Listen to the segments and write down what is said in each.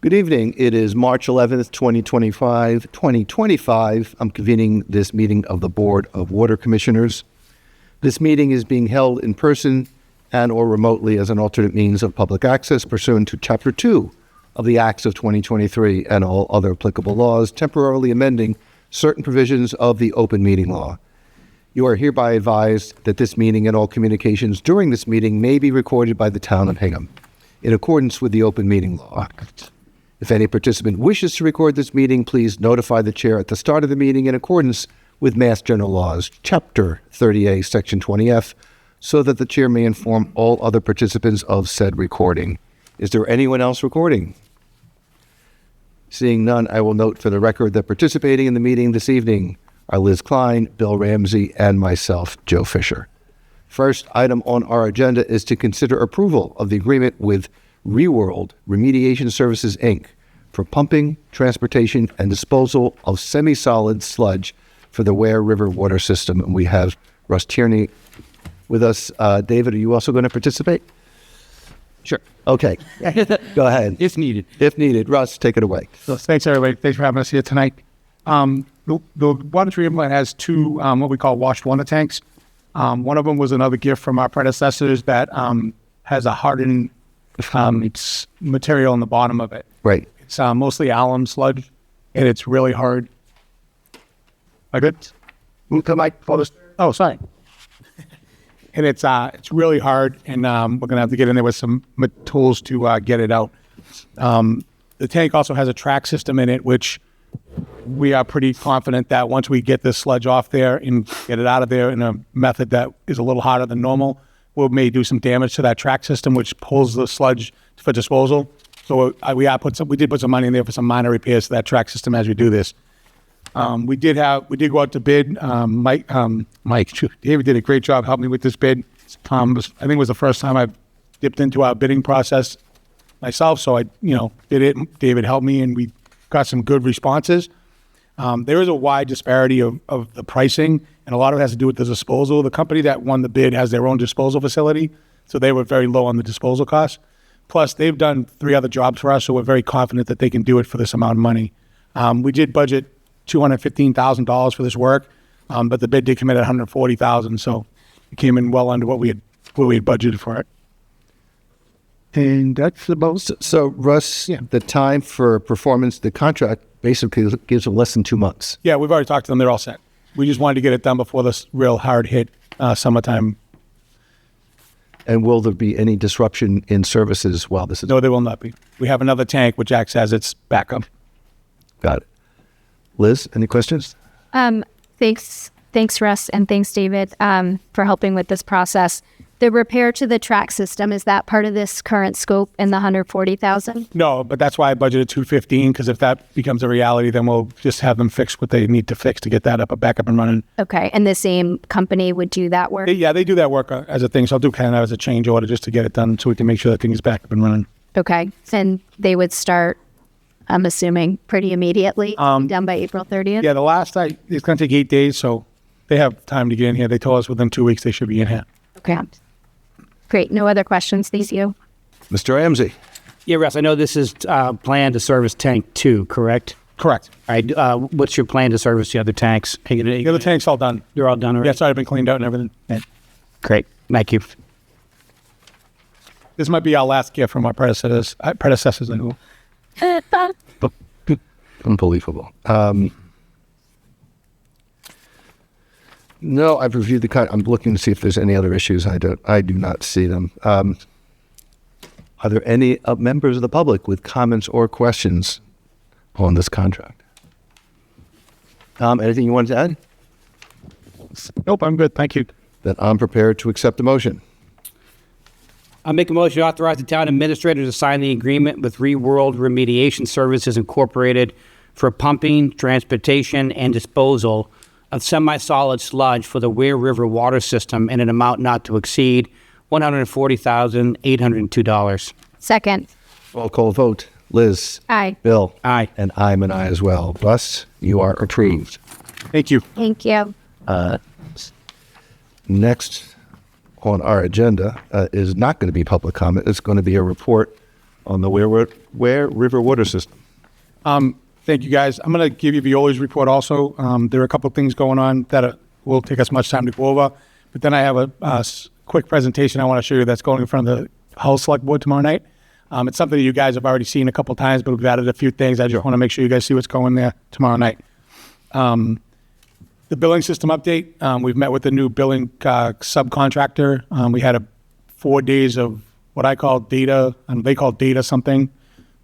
Good evening. It is March 11th, 2025. I'm convening this meeting of the Board of Water Commissioners. This meeting is being held in person and or remotely as an alternate means of public access pursuant to Chapter 2 of the Acts of 2023 and all other applicable laws, temporarily amending certain provisions of the open meeting law. You are hereby advised that this meeting and all communications during this meeting may be recorded by the Town of Hingham in accordance with the open meeting law. If any participant wishes to record this meeting, please notify the chair at the start of the meeting in accordance with Mass General Laws, Chapter 30A, Section 20F, so that the chair may inform all other participants of said recording. Is there anyone else recording? Seeing none, I will note for the record that participating in the meeting this evening are Liz Klein, Bill Ramsey, and myself, Joe Fisher. First item on our agenda is to consider approval of the agreement with ReWorld Remediation Services, Inc. for pumping, transportation, and disposal of semi-solid sludge for the Ware River water system. And we have Russ Tierney with us. David, are you also going to participate? Sure. Okay. Go ahead. If needed. If needed. Russ, take it away. So thanks, everybody. Thanks for having us here tonight. The water treatment plant has two what we call washed water tanks. One of them was another gift from our predecessors that has a hardened it's material on the bottom of it. Right. It's mostly alum sludge, and it's really hard. I good? Move the mic. Oh, sorry. And it's really hard, and we're gonna have to get in there with some tools to get it out. The tank also has a track system in it, which we are pretty confident that once we get this sludge off there and get it out of there in a method that is a little harder than normal, we may do some damage to that track system, which pulls the sludge for disposal. So we did put some money in there for some minor repairs to that track system as we do this. We did go out to bid. David did a great job helping me with this bid. I think it was the first time I've dipped into our bidding process myself. So I did it. David helped me, and we got some good responses. There is a wide disparity of the pricing, and a lot of it has to do with the disposal. The company that won the bid has their own disposal facility, so they were very low on the disposal costs. Plus, they've done 3 other jobs for us, so we're very confident that they can do it for this amount of money. We did budget $215,000 for this work, but the bid did come in at $140,000, so it came in well under what we had budgeted for it. And that's the most. So Russ, The time for performance, the contract basically gives them less than 2 months. Yeah, we've already talked to them. They're all set. We just wanted to get it done before this real hard hit summertime. And will there be any disruption in services while this is? No, there will not be. We have another tank, which acts as its backup. Got it. Liz, any questions? Thanks, Russ, and thanks, David, for helping with this process. The repair to the track system, is that part of this current scope in the $140,000? No, but that's why I budgeted $215,000, because if that becomes a reality, then we'll just have them fix what they need to fix to get that back up and running. Okay, and the same company would do that work? They do that work as a thing, so I'll do kind of as a change order just to get it done so we can make sure that thing is back up and running. Okay, and they would start, I'm assuming, pretty immediately, done by April 30th? Yeah, it's going to take 8 days, so they have time to get in here. They told us within 2 weeks they should be in here. Okay. Great. No other questions. Thank you. Mr. Ramsey. Yeah, Russ, I know this is planned to service tank 2, correct? Correct. All right. What's your plan to service the other tanks? The other tank's all done. They're all done already? Yeah, it's already been cleaned out and everything. Yeah. Great. Thank you. This might be our last gift from our predecessors. Unbelievable. No, I've reviewed I'm looking to see if there's any other issues. I do not see them. Are there any members of the public with comments or questions on this contract? Anything you wanted to add? Nope, I'm good. Thank you. Then I'm prepared to accept the motion. I'll make a motion to authorize the town administrator to sign the agreement with ReWorld Remediation Services Incorporated for pumping, transportation, and disposal of semi-solid sludge for the Ware River water system in an amount not to exceed $140,802. Second. Roll call vote. Liz. Aye. Bill. Aye. And I'm an aye as well. Russ, you are approved. Thank you. Thank you. Next on our agenda is not going to be public comment. It's going to be a report on the Ware River water system. Thank you, guys. I'm going to give you Viola's report also. There are a couple of things going on that will take us much time to go over, but then I have a quick presentation I want to show you that's going in front of the Hull Select Board tomorrow night. It's something that you guys have already seen a couple of times, but we've added a few things. I just want to make sure you guys see what's going there tomorrow night. The billing system update, we've met with the new billing subcontractor. We had 4 days of what I call data, and they call data something,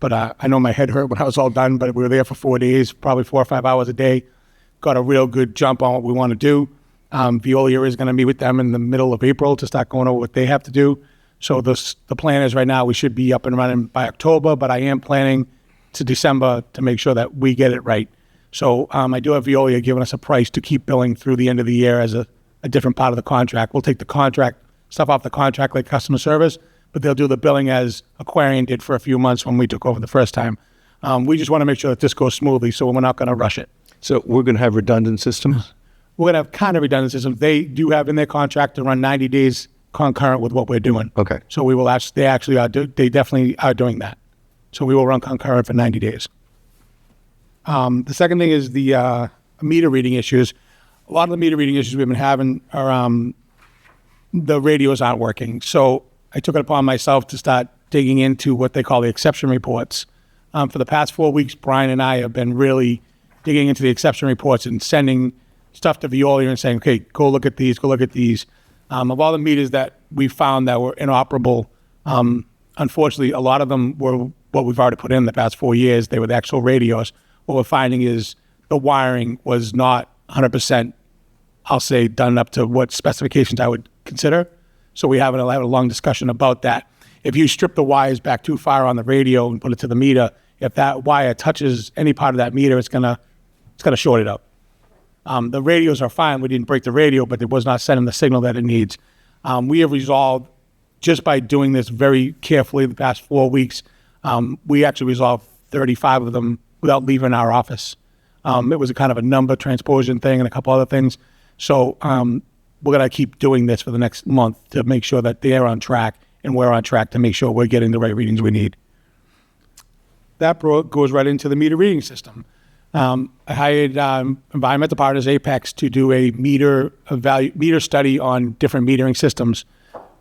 but I know my head hurt when I was all done, but we were there for 4 days, probably 4 or 5 hours a day. Got a real good jump on what we want to do. Veolia is going to meet with them in the middle of April to start going over what they have to do. So the plan is right now we should be up and running by October, but I am planning to December to make sure that we get it right. So I do have Veolia giving us a price to keep billing through the end of the year as a different part of the contract. We'll take the contract stuff off the contract like customer service, but they'll do the billing as Aquarian did for a few months when we took over the first time. We just want to make sure that this goes smoothly, so we're not going to rush it. So we're going to have redundant systems? We're going to have kind of redundant systems. They do have in their contract to run 90 days concurrent with what we're doing. Okay. So we will they definitely are doing that. So we will run concurrent for 90 days. The second thing is the meter reading issues. A lot of the meter reading issues we've been having are the radios aren't working. So I took it upon myself to start digging into what they call the exception reports. For the past 4 weeks, Brian and I have been really digging into the exception reports and sending stuff to Veolia and saying, okay, go look at these, go look at these. Of all the meters that we found that were inoperable, unfortunately, a lot of them were what we've already put in the past 4 years. They were the actual radios. What we're finding is the wiring was not 100%, I'll say, done up to what specifications I would consider. So we have a long discussion about that. If you strip the wires back too far on the radio and put it to the meter, if that wire touches any part of that meter, it's gonna short it up. The radios are fine. We didn't break the radio, but it was not sending the signal that it needs. We have resolved, just by doing this very carefully the past 4 weeks, we actually resolved 35 of them without leaving our office. It was a kind of a number transposition thing and a couple other things. So we're going to keep doing this for the next month to make sure that they're on track and we're on track to make sure we're getting the right readings we need. That goes right into the meter reading system. I hired Environmental Partners Apex to do a meter study on different metering systems.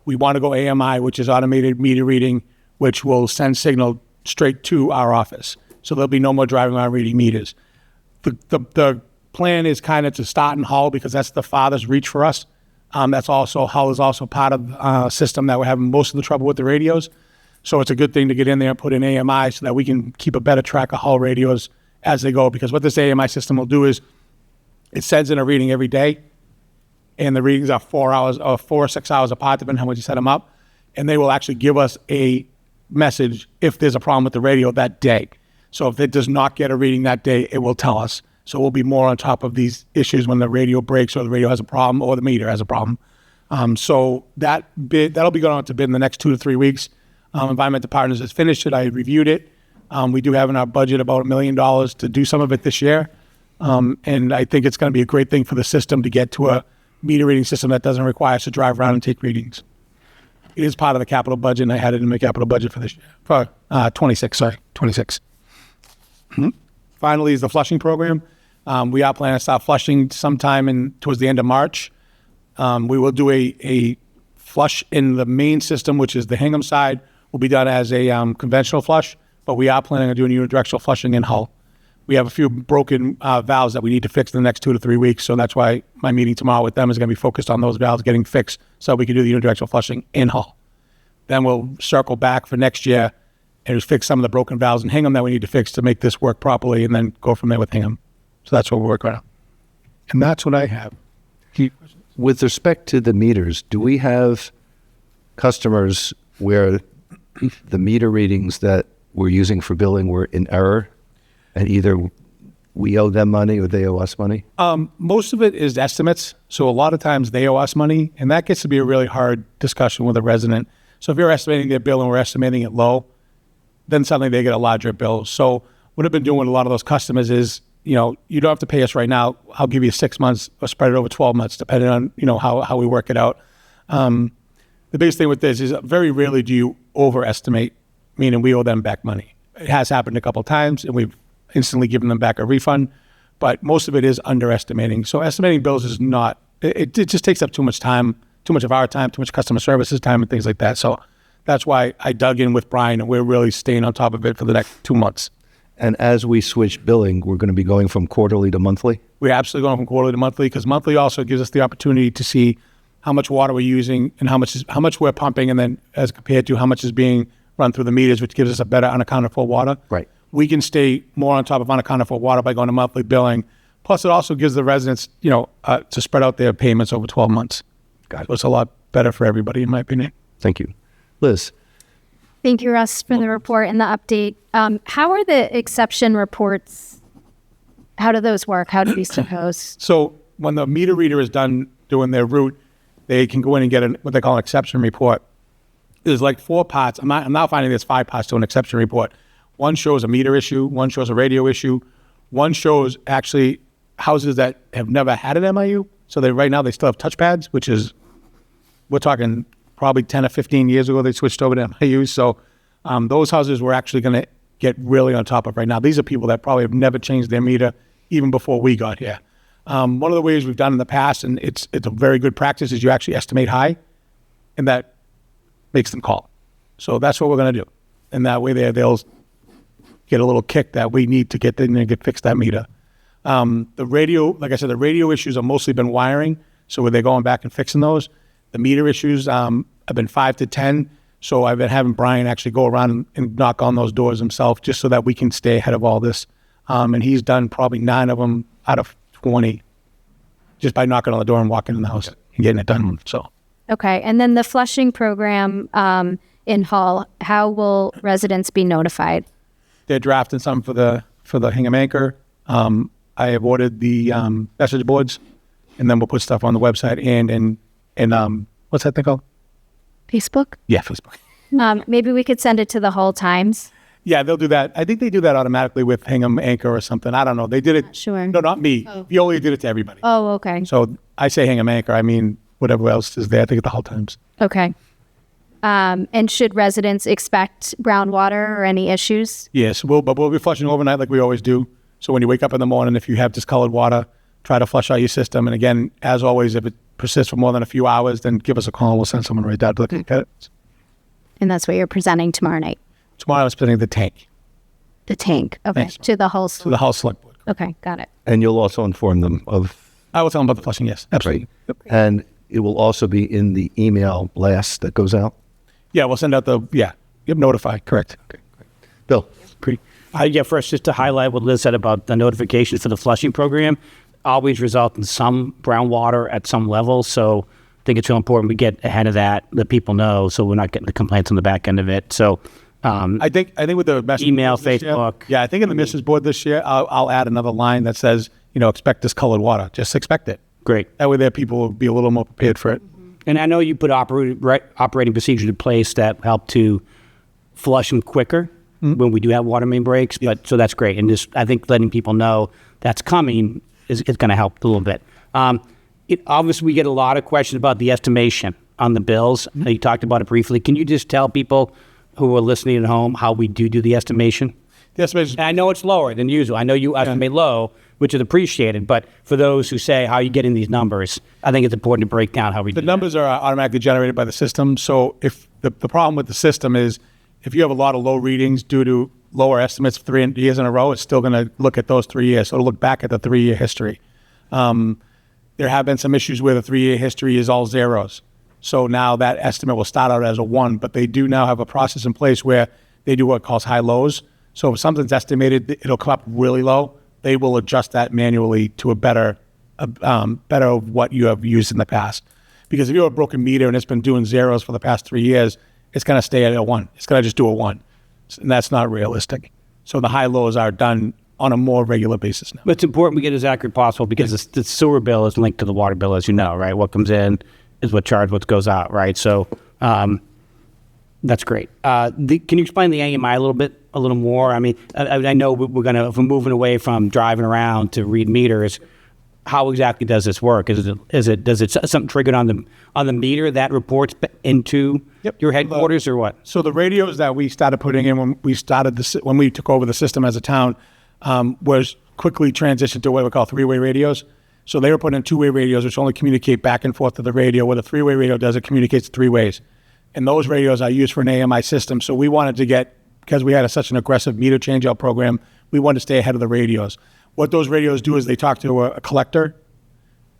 We want to go AMI, which is automated meter reading, which will send signal straight to our office. So there'll be no more driving around reading meters. The plan is kind of to start in Hull because that's the farthest reach for us. Hull is also part of the system that we're having most of the trouble with the radios. So it's a good thing to get in there and put in AMI so that we can keep a better track of Hull radios as they go. Because what this AMI system will do is it sends in a reading every day, and the readings are 4 or 6 hours apart, depending on how much you set them up. And they will actually give us a message if there's a problem with the radio that day. So if it does not get a reading that day, it will tell us. So we'll be more on top of these issues when the radio breaks or the radio has a problem or the meter has a problem. So that'll be going out to bid in the next 2 to 3 weeks. Environmental Partners has finished it. I reviewed it. We do have in our budget about $1 million to do some of it this year. And I think it's going to be a great thing for the system to get to a meter reading system that doesn't require us to drive around and take readings. It is part of the capital budget, and I had it in my capital budget for this year, for 26. Finally is the flushing program. We are planning to start flushing sometime towards the end of March. We will do a flush in the main system, which is the Hingham side, will be done as a conventional flush, but we are planning on doing unidirectional flushing in Hull. We have a few broken valves that we need to fix in the next 2 to 3 weeks, so that's why my meeting tomorrow with them is going to be focused on those valves getting fixed so we can do the unidirectional flushing in Hull. Then we'll circle back for next year and just fix some of the broken valves in Hingham that we need to fix to make this work properly, and then go from there with Hingham. So that's what we're working on. And that's what I have. With respect to the meters, do we have customers where the meter readings that we're using for billing were in error, and either we owe them money or they owe us money? Most of it is estimates. So a lot of times they owe us money, and that gets to be a really hard discussion with a resident. So if you're estimating their bill and we're estimating it low, then suddenly they get a larger bill. So what I've been doing with a lot of those customers is, you don't have to pay us right now. I'll give you 6 months or spread it over 12 months, depending on, how we work it out. The biggest thing with this is very rarely do you overestimate meaning we owe them back money. It has happened a couple of times, and we've instantly given them back a refund, but most of it is underestimating. So estimating bills is not, it just takes up too much time, too much of our time, too much customer services time and things like that. So that's why I dug in with Brian, and we're really staying on top of it for the next 2 months. And as we switch billing, we're going to be going from quarterly to monthly? We're absolutely going from quarterly to monthly, because monthly also gives us the opportunity to see how much water we're using and how much we're pumping, and then as compared to how much is being run through the meters, which gives us a better unaccounted for water. Right. We can stay more on top of unaccounted for water by going to monthly billing. Plus, it also gives the residents, to spread out their payments over 12 months. Got it. So it's a lot better for everybody, in my opinion. Thank you. Liz? Thank you, Russ, for the report and the update. How are the exception reports? How do those work? How do these compose? So when the meter reader is done doing their route, they can go in and get what they call an exception report. There's like 4 parts. I'm now finding there's 5 parts to an exception report. One shows a meter issue. One shows a radio issue. One shows actually houses that have never had an MIU. So right now they still have touchpads, which is, we're talking probably 10 or 15 years ago, they switched over to MIUs. So those houses we're actually going to get really on top of right now. These are people that probably have never changed their meter even before we got here. One of the ways we've done in the past, and it's a very good practice, is you actually estimate high, and that makes them call. So that's what we're going to do. And that way they'll get a little kick that we need to get in and get fixed that meter. The radio, like I said, the radio issues have mostly been wiring. So they're going back and fixing those. The meter issues have been 5 to 10. So I've been having Brian actually go around and knock on those doors himself, just so that we can stay ahead of all this. And he's done probably 9 of them out of 20 just by knocking on the door and walking in the house and getting it done. So. Okay. And then the flushing program in Hull, how will residents be notified? They're drafting some for the Hingham Anchor. I have ordered the message boards, and then we'll put stuff on the website and what's that thing called? Facebook? Yeah, Facebook. Maybe we could send it to the Hull Times. Yeah, they'll do that. I think they do that automatically with Hingham Anchor or something. I don't know. They did it. Sure. No, not me. Veolia did it to everybody. Oh, okay. So I say Hingham Anchor. I mean, whatever else is there. I think at the Hull Times. Okay. And should residents expect brown water or any issues? Yes, we'll be flushing overnight like we always do. So when you wake up in the morning, if you have discolored water, try to flush out your system. And again, as always, if it persists for more than a few hours, then give us a call. We'll send someone right down to look at it. And that's what you're presenting tomorrow night? Tomorrow I'm spending the tank The tank. Okay. Thanks. To the Hull. to the House Select Board. Okay. Got it. And you'll also inform them of, I will tell them about the flushing, yes, absolutely. right? And it will also be in the email blast that goes out? Yeah, we'll send out notify, correct. Bill? Pretty. First, just to highlight what Liz said about the notifications for the flushing program, always result in some brown water at some level. So I think it's real important we get ahead of that, let people know, so we're not getting the complaints on the back end of it. So I think with the message Email, board this year- Facebook. yeah, I think in the message board this year, I'll add another line that says, expect discolored water. Just expect it. great. That way, there people will be a little more prepared for it. And I know you put operating procedures in place that help to flush them quicker when we do have water main breaks. But so that's great. And just I think letting people know that's coming is going to help a little bit. Obviously, we get a lot of questions about the estimation on the bills. You talked about it briefly. Can you just tell people who are listening at home how we do the estimation? The estimation, And I know it's lower than usual. I know you estimate low, which is appreciated. But for those who say, how are you getting these numbers? I think it's important to break down how we do the that. numbers are automatically generated by the system. So if the problem with the system is if you have a lot of low readings due to lower estimates 3 years in a row, it's still going to look at those 3 years. So it'll look back at the 3-year history. There have been some issues where the 3-year history is all zeros. So now that estimate will start out as a 1, but they do now have a process in place where they do what calls high lows. So if something's estimated, it'll come up really low. They will adjust that manually to a better of what you have used in the past. Because if you have a broken meter and it's been doing zeros for the past 3 years, it's going to stay at a 1. It's going to just do a 1. And that's not realistic. So the high lows are done on a more regular basis now. But it's important we get as accurate as possible because the sewer bill is linked to the water bill, as you know, right? What comes in is what charged, what goes out, right? So that's great. Can you explain the AMI a little more? I mean, I know we're going to, if we're moving away from driving around to read meters, how exactly does this work? Does it something triggered on the meter that reports into Yep. your headquarters or what? So the radios that we started putting in when we took over the system as a town was quickly transitioned to what we call three-way radios. So they were putting in two-way radios, which only communicate back and forth to the radio. What a three-way radio does, it communicates three ways. And those radios are used for an AMI system. So we wanted to get, because we had such an aggressive meter change-out program, we wanted to stay ahead of the radios. What those radios do is they talk to a collector.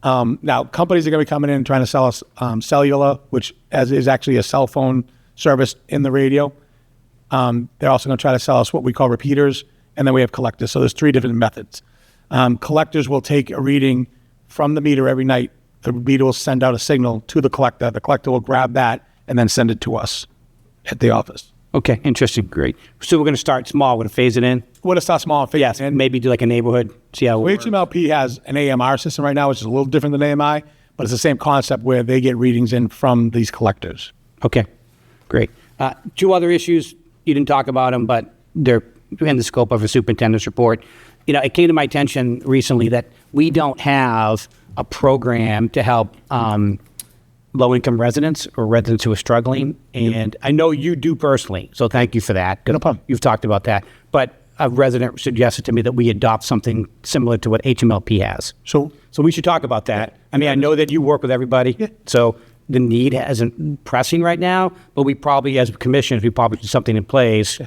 Now, companies are going to be coming in and trying to sell us cellular, which is actually a cell phone service in the radio. They're also going to try to sell us what we call repeaters, and then we have collectors. So there's three different methods. Collectors will take a reading from the meter every night. The meter will send out a signal to the collector. The collector will grab that and then send it to us at the office. Okay, interesting, great. So we're going to start small. We're going to phase it in. We're going to start small and phase Yes, it in. maybe do like a neighborhood. See how it works. HMLP has an AMR system right now, which is a little different than AMI, but it's the same concept where they get readings in from these collectors. Okay, great. Two other issues, you didn't talk about them, but they're in the scope of a superintendent's report. It came to my attention recently that we don't have a program to help low-income residents or residents who are struggling. And I know you do personally, so thank you for that. No problem. You've talked about that. But a resident suggested to me that we adopt something similar to what HMLP has. So So we should talk about that. I mean, I know that you work with everybody, so the need isn't pressing right now, but we probably, as commissioners, we probably put something in place,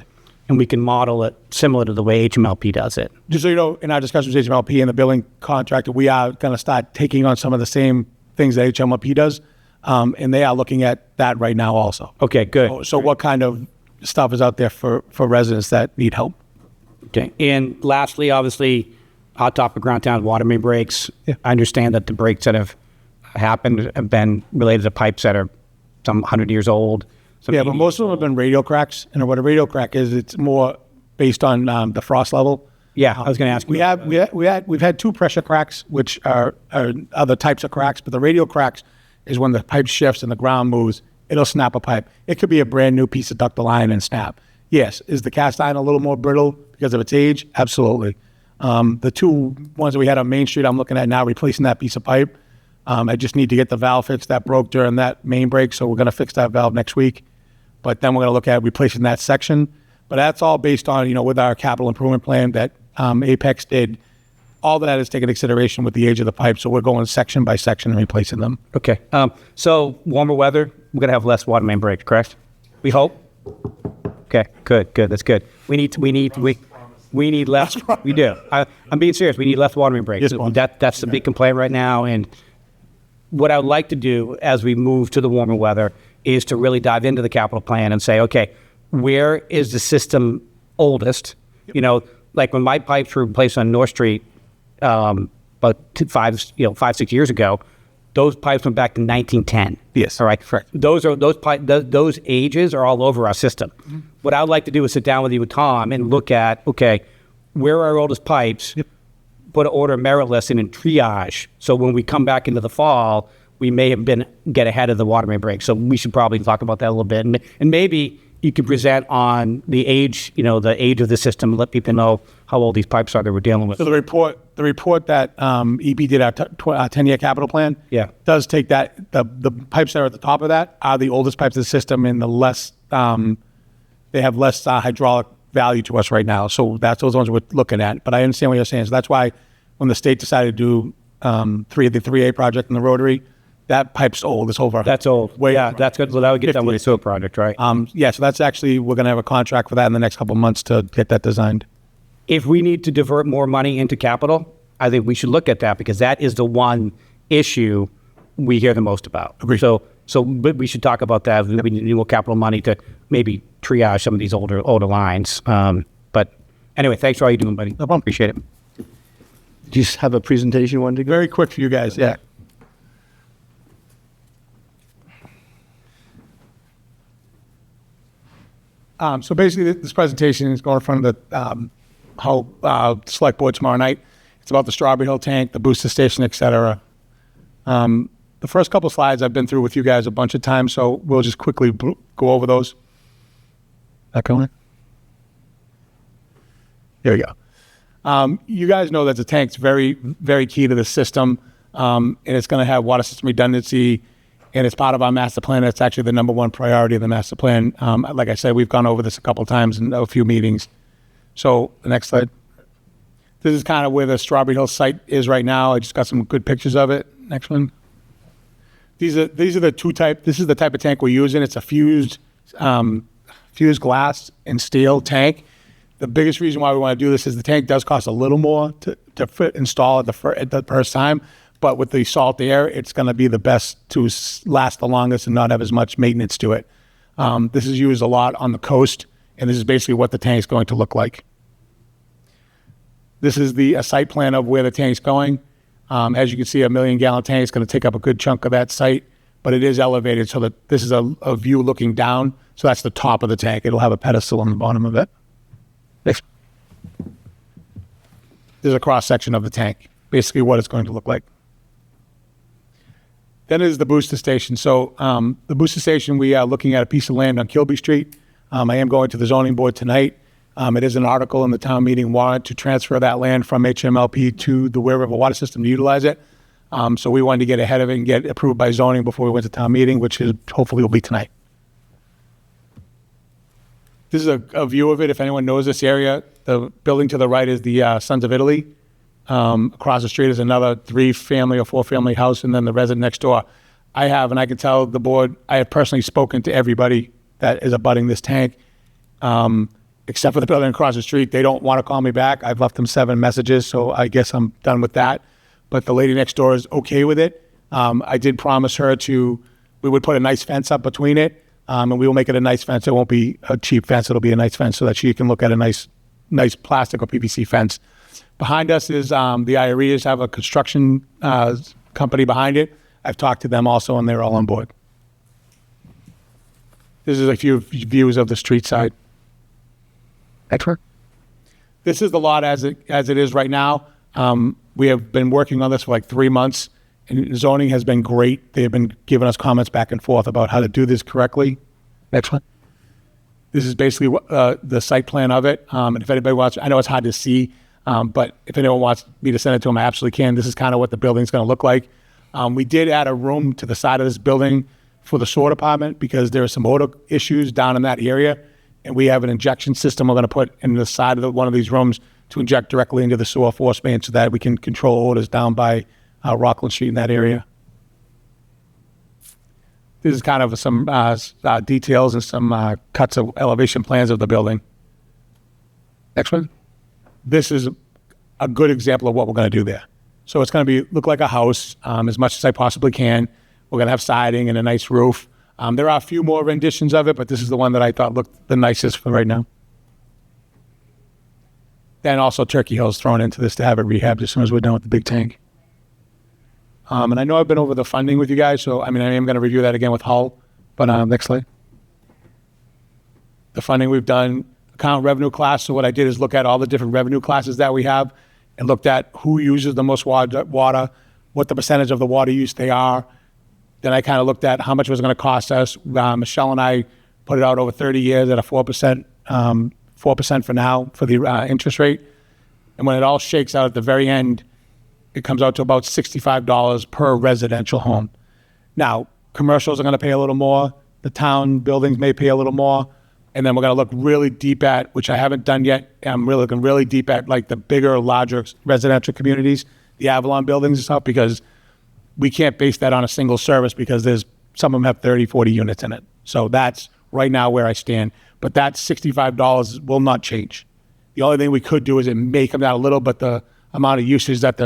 and we can model it similar to the way HMLP does it. just so you know, in our discussions with HMLP and the billing contractor, we are going to start taking on some of the same things that HMLP does, and they are looking at that right now also. Okay, good. So what kind of stuff is out there for residents that need help? Okay. And lastly, obviously, hot topic around town, water main breaks. Yeah. I understand that the breaks that have happened have been related to pipes that are some 100 years old. some Yeah, but 80 most of them have been radial cracks, and what a radial crack is, it's more based on the frost level. Yeah, I was going to ask you. We've had two pressure cracks, which are other types of cracks, but the radial cracks is when the pipe shifts and the ground moves, it'll snap a pipe. It could be a brand new piece of ductile iron and snap. Yes, is the cast iron a little more brittle because of its age? Absolutely. The two ones that we had on Main Street, I'm looking at now replacing that piece of pipe. I just need to get the valve fixed that broke during that main break, so we're going to fix that valve next week. But then we're going to look at replacing that section. But that's all based on, with our capital improvement plan that Apex did. All that is taken into consideration with the age of the pipe, so we're going section by section and replacing them. Okay. So warmer weather, we're going to have less water main breaks, correct? We hope. Okay. Good. That's good. We need less. We do. I'm being serious. We need less water main breaks. Yes, Paul. That's the big complaint right now. And what I would like to do as we move to the warmer weather is to really dive into the capital plan and say, okay, where is the system oldest? Like when my pipes were replaced on North Street about 5-6 years ago, those pipes went back to 1910. Yes, All right. correct. Those ages are all over our system. Mm-hmm. What I would like to do is sit down with you with Tom and look at, okay, where are our oldest pipes? Yep. Put an order of merit list in and triage. So when we come back into the fall, we may have get ahead of the water main break. So we should probably talk about that a little bit. And maybe you can present on the age of the system, let people know how old these pipes are that we're dealing with. So the report that EP did our 10-year capital plan, does take that. The pipes that are at the top of that are the oldest pipes of the system, and the less they have less hydraulic value to us right now. So that's those ones we're looking at. But I understand what you're saying. So that's why when the state decided to do the 3A project in the Rotary, that pipe's old. It's over. That's old. That's good. So that would get done with the sewer project, right? So that's actually, we're going to have a contract for that in the next couple of months to get that designed. If we need to divert more money into capital, I think we should look at that because that is the one issue we hear the most about. Agreed. But we should talk about that. We need more capital money to maybe triage some of these older lines. But anyway, thanks for all you're doing, buddy. No problem. Appreciate it. Do you have a presentation you wanted to go? Very quick for you guys. Yeah. So basically, this presentation is going in front of the whole select board tomorrow night. It's about the Strawberry Hill tank, the booster station, et cetera. The first couple of slides I've been through with you guys a bunch of times, so we'll just quickly go over those. That going? There we go. You guys know that the tank's very, very key to the system, and it's going to have water system redundancy, and it's part of our master plan. It's actually the number one priority of the master plan. Like I said, we've gone over this a couple times in a few meetings. So the next slide. This is kind of where the Strawberry Hill site is right now. I just got some good pictures of it. Next one. These are the two type. This is the type of tank we're using. It's a fused glass and steel tank. The biggest reason why we want to do this is the tank does cost a little more to install at the first time, but with the salt air, it's going to be the best to last the longest and not have as much maintenance to it. This is used a lot on the coast, and this is basically what the tank is going to look like. This is a site plan of where the tank's going. As you can see, a 1 million gallon tank is going to take up a good chunk of that site, but it is elevated so that this is a view looking down. So that's the top of the tank. It'll have a pedestal on the bottom of it. Next. There's a cross section of the tank, basically what it's going to look like. Then is the booster station. So the booster station, we are looking at a piece of land on Kilby Street. I am going to the zoning board tonight. It is an article in the town meeting warrant to transfer that land from HMLP to the Ware River Water System to utilize it. So we wanted to get ahead of it and get approved by zoning before we went to town meeting, which is hopefully will be tonight. This is a view of it. If anyone knows this area, the building to the right is the Sons of Italy. Across the street is another 3-family or 4-family house, and then the resident next door. I can tell the board, I have personally spoken to everybody that is abutting this tank. Except for the building across the street. They don't want to call me back. I've left them 7 messages, so I guess I'm done with that. But the lady next door is okay with it. I did promise her we would put a nice fence up between it, and we will make it a nice fence. It won't be a cheap fence. It'll be a nice fence so that she can look at a nice plastic or PVC fence. Behind us is the IREs have a construction company behind it. I've talked to them also, and they're all on board. This is a few views of the street side. Excellent. This is the lot as it is right now. We have been working on this for like 3 months, and zoning has been great. They have been giving us comments back and forth about how to do this correctly. Next one. This is basically the site plan of it. And if anybody wants, I know it's hard to see, but if anyone wants me to send it to them, I absolutely can. This is kind of what the building's going to look like. We did add a room to the side of this building for the sewer department because there are some odor issues down in that area. And we have an injection system we're going to put in the side of one of these rooms to inject directly into the sewer force main so that we can control odors down by Rockland Street in that area. This is kind of some details and some cuts of elevation plans of the building. Next one. This is a good example of what we're going to do there. So it's going to look like a house as much as I possibly can. We're going to have siding and a nice roof. There are a few more renditions of it, but this is the one that I thought looked the nicest for right now. Then also Turkey Hill's thrown into this to have it rehabbed as soon as we're done with the big tank. And I know I've been over the funding with you guys, so I am going to review that again with Hull. But next slide. The funding we've done, account revenue class. So what I did is look at all the different revenue classes that we have and looked at who uses the most water, what the percentage of the water use they are. Then I kind of looked at how much it was going to cost us. Michelle and I put it out over 30 years at a 4%, 4% for now for the interest rate. And when it all shakes out at the very end, it comes out to about $65 per residential home. Now, commercials are going to pay a little more. The town buildings may pay a little more. And then we're going to look really deep at, which I haven't done yet. I'm really looking really deep at like the bigger, larger residential communities, the Avalon buildings and stuff, because we can't base that on a single service because some of them have 30, 40 units in it. So that's right now where I stand. But that $65 will not change. The only thing we could do is it may come down a little, but the amount of usage that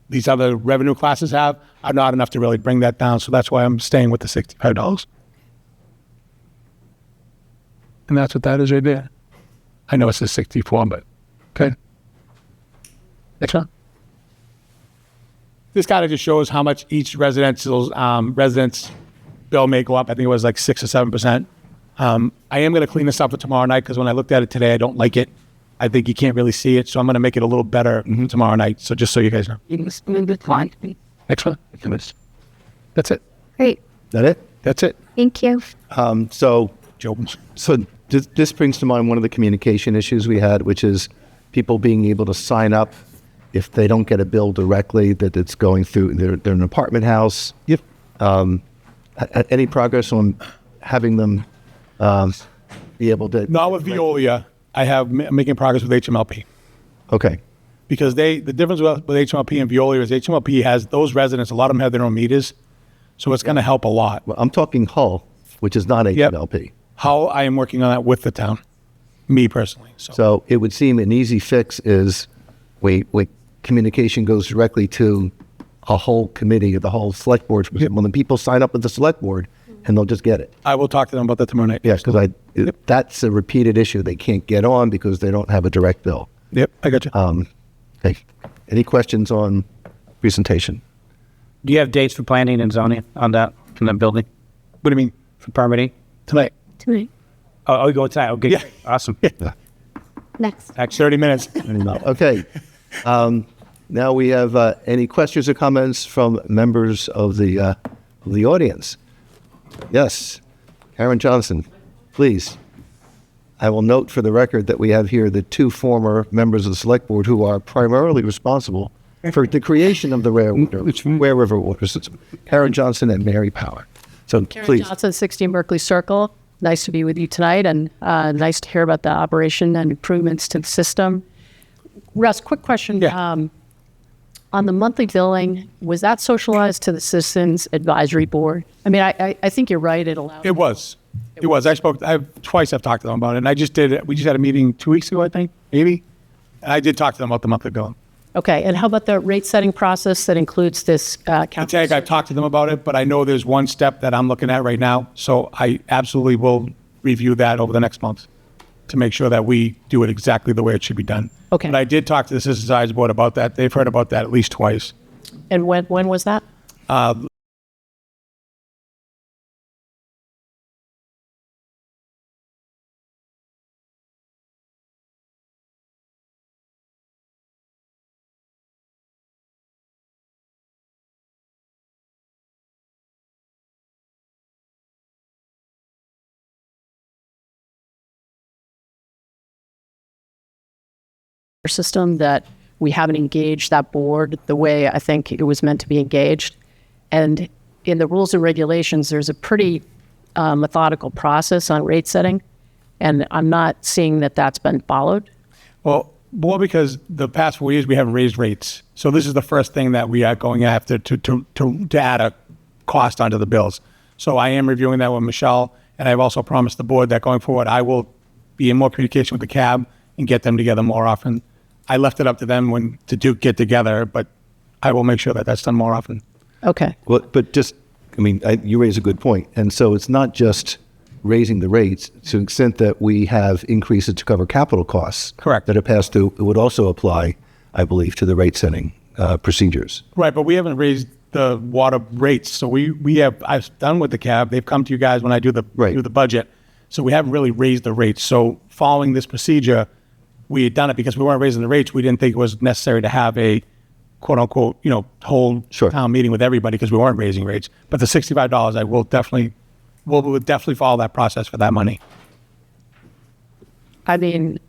these other revenue classes have are not enough to really bring that down. So that's why I'm staying with the $65. And that's what that is right there. I know it says 64, but okay. Next one. This kind of just shows how much each resident's bill may go up. I think it was like 6 or 7%. I am going to clean this up for tomorrow night because when I looked at it today, I don't like it. I think you can't really see it, so I'm going to make it a little better tomorrow night. So just so you guys know. Next one. That's it. Great. That it? That's it. Thank you. So this brings to mind one of the communication issues we had, which is people being able to sign up if they don't get a bill directly, that it's going through, they're an apartment house. Yep. Any progress on having them be able to? Not with Veolia. I'm making progress with HMLP. Okay. Because the difference with HMLP and Veolia is HMLP has those residents, a lot of them have their own meters. So it's going to help a lot. Well, I'm talking Hull, which is not HMLP. How I am working on that with the town, me personally. So it would seem an easy fix is we communication goes directly to a whole committee or the whole select board. When the people sign up with the select board, and they'll just get it. I will talk to them about that tomorrow night. Yes, because that's a repeated issue. They can't get on because they don't have a direct bill. Yep, I got you. Okay. Any questions on presentation? Do you have dates for planning and zoning on that, from the building, What do you mean? for permitting? Tonight. Tonight. Oh, you go tonight? Okay, Yeah. awesome. Next. Next 30 minutes. Okay. Now we have any questions or comments from members of the audience? Yes. Karen Johnson, please. I will note for the record that we have here the two former members of the select board who are primarily responsible for the creation of the Ware River water system, Karen Johnson and Mary Power. So please. Johnson, 16 Berkeley Circle. Nice to be with you tonight, and nice to hear about the operation and improvements to the system. Russ, quick question. Yeah. On the monthly billing, was that socialized to the Citizens Advisory Board? I mean, I think you're right. It allowed. It was. Twice I've talked to them about it. And we just had a meeting 2 weeks ago, I think, maybe. And I did talk to them about the monthly billing. Okay, and how about the rate setting process that includes this capital? I've talked to them about it, but I know there's one step that I'm looking at right now. So I absolutely will review that over the next month to make sure that we do it exactly the way it should be done. Okay. But I did talk to the Citizens Advisory Board about that. They've heard about that at least twice. And when was that? System that we haven't engaged that board the way I think it was meant to be engaged. And in the rules and regulations, there's a pretty methodical process on rate setting, and I'm not seeing that that's been followed. Well, more because the past 4 years we haven't raised rates. So this is the first thing that we are going after to add a cost onto the bills. So I am reviewing that with Michelle, and I've also promised the board that going forward, I will be in more communication with the CAB and get them together more often. I left it up to them get together, but I will make sure that that's done more often. Okay. Well, but just, you raise a good point. And so it's not just raising the rates to the extent that we have increases to cover capital costs. Correct. That are passed through. It would also apply, I believe, to the rate setting procedures. Right, but we haven't raised the water rates. So I've done with the CAB. They've come to you guys when I do the budget. So we haven't really raised the rates. So following this procedure, we had done it because we weren't raising the rates. We didn't think it was necessary to have a quote unquote, whole town meeting with everybody because we weren't raising rates. But the $65, I will definitely follow that process for that money. I mean,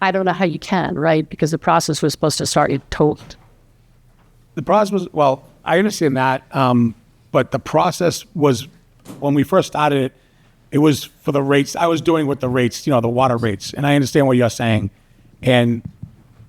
I don't know how you can, right? Because the process was supposed to start in total. The process was, well, I understand that. But the process was, when we first started it, it was for the rates. I was doing with the rates, the water rates. And I understand what you're saying. And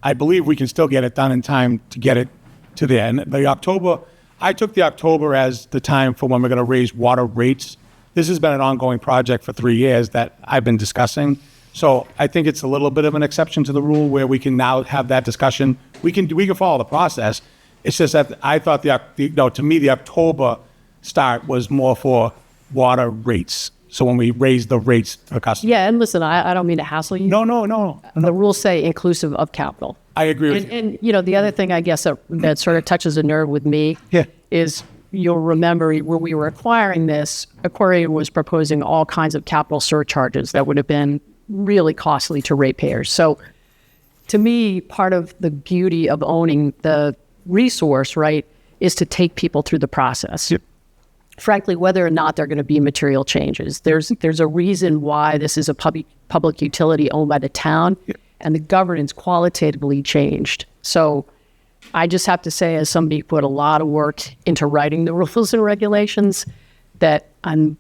I believe we can still get it done in time to get it to the end. I took the October as the time for when we're going to raise water rates. This has been an ongoing project for 3 years that I've been discussing. So I think it's a little bit of an exception to the rule where we can now have that discussion. We can follow the process. It's just that I thought to me, the October start was more for water rates. So when we raise the rates to the customer. Yeah, and listen, I don't mean to hassle you. No. The rules say inclusive of capital. I agree with you. And the other thing I guess that sort of touches a nerve with me is you'll remember when we were acquiring this, Aquaria was proposing all kinds of capital surcharges that would have been really costly to ratepayers. So to me, part of the beauty of owning the resource, right, is to take people through the process. Yep. Frankly, whether or not there are going to be material changes, there's a reason why this is a public utility owned by the town, and the governance qualitatively changed. So I just have to say, as somebody who put a lot of work into writing the rules and regulations, that I'm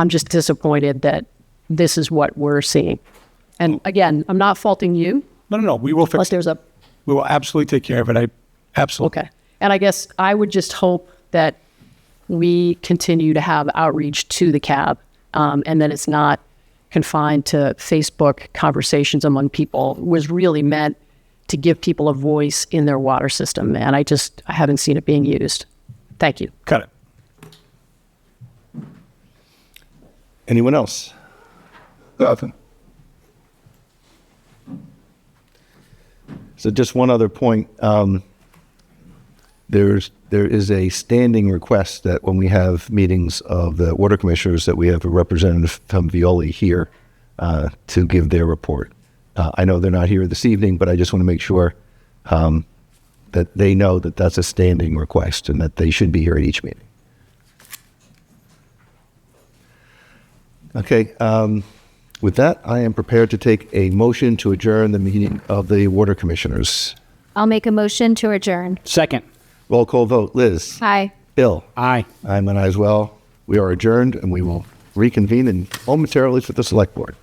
just disappointed that this is what we're seeing. And again, I'm not faulting you, No. We will but fix it. We will absolutely take care of it. Absolutely. Okay. And I guess I would just hope that we continue to have outreach to the cab, and that it's not confined to Facebook conversations among people. It was really meant to give people a voice in their water system. And I haven't seen it being used. Thank you. Cut it. Anyone else? Nothing. So just one other point. There is a standing request that when we have meetings of the water commissioners, that we have a representative from Veolia here to give their report. I know they're not here this evening, but I just want to make sure that they know that that's a standing request and that they should be here at each meeting. Okay. With that, I am prepared to take a motion to adjourn the meeting of the water commissioners. I'll make a motion to adjourn. Second. Roll call vote. Liz. Aye. Bill. Aye. I'm an aye as well. We are adjourned, and we will reconvene momentarily for the select board.